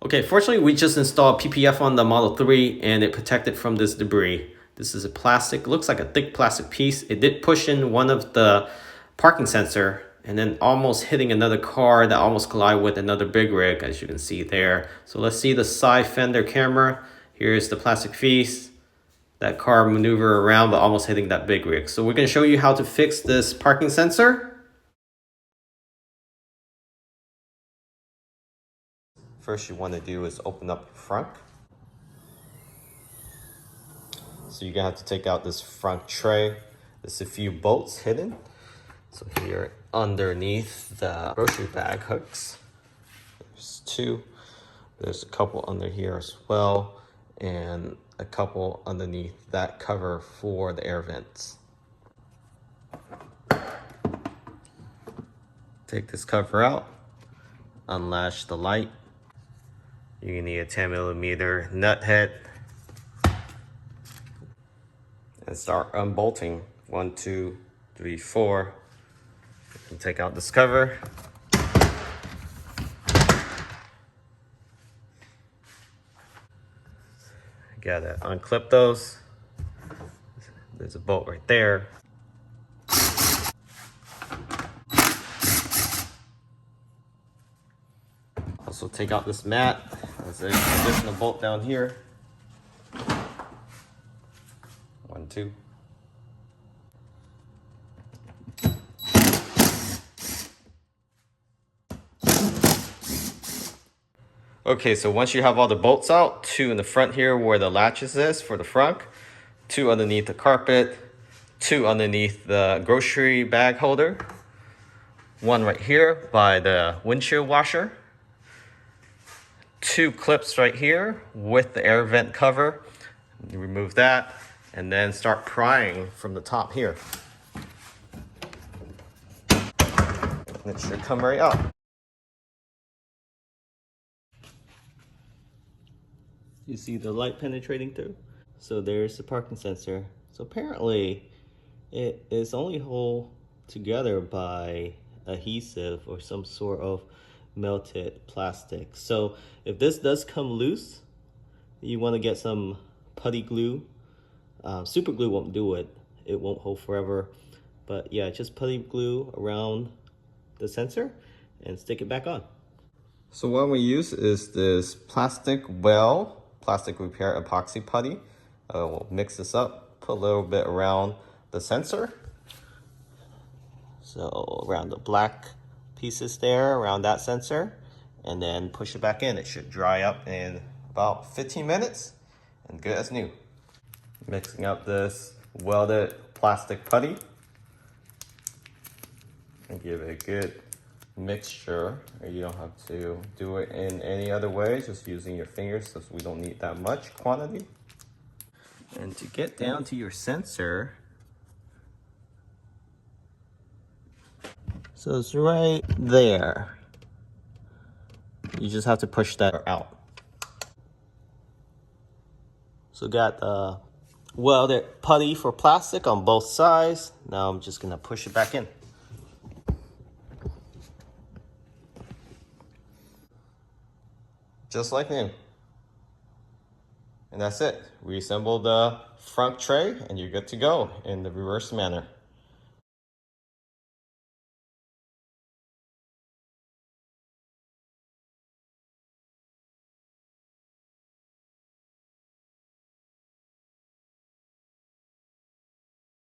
Okay, fortunately we just installed PPF on the Model 3 and it protected from this debris. This is a plastic, looks like a thick plastic piece. It did push in one of the parking sensor and then almost hitting another car that almost collided with another big rig, as you can see there. So let's see the side fender camera. Here's the plastic piece. That car maneuver around but almost hitting that big rig. So we're going to show you how to fix this parking sensor. First you want to do is open up your front. So you're gonna have to take out this front tray. There's a few bolts hidden. So here underneath the grocery bag hooks, there's two. There's a couple under here as well, and a couple underneath that cover for the air vents. Take this cover out, unlatch the light. You're gonna need a 10mm nut head and start unbolting. 1, 2, 3, 4. And take out this cover. Gotta unclip those. There's a bolt right there. Also take out this mat. There's an additional bolt down here. 1, 2. Okay, so once you have all the bolts out, 2 in the front here where the latches is for the front, 2 underneath the carpet, 2 underneath the grocery bag holder, 1 right here by the windshield washer, 2 clips right here with the air vent cover. You remove that and then start prying from the top here. And it should come right out. You see the light penetrating through? So there's the parking sensor. So apparently it is only held together by adhesive or some sort of melted plastic. So if this does come loose, you want to get some putty glue. Super glue won't do it. It won't hold forever. But yeah, just putty glue around the sensor and stick it back on. So what we use is this plastic repair epoxy putty. We'll mix this up, put a little bit around the sensor. So around the black pieces there, around that sensor, and then push it back in. It should dry up in about 15 minutes and good as new. Mixing up this welded plastic putty and give it a good mixture. You don't have to do it in any other way, just using your fingers, since we don't need that much quantity. And to get down to your sensor, so it's right there. You just have to push that out. So got the welded putty for plastic on both sides. Now I'm just gonna push it back in. Just like new. And that's it. Reassemble the front tray and you're good to go in the reverse manner.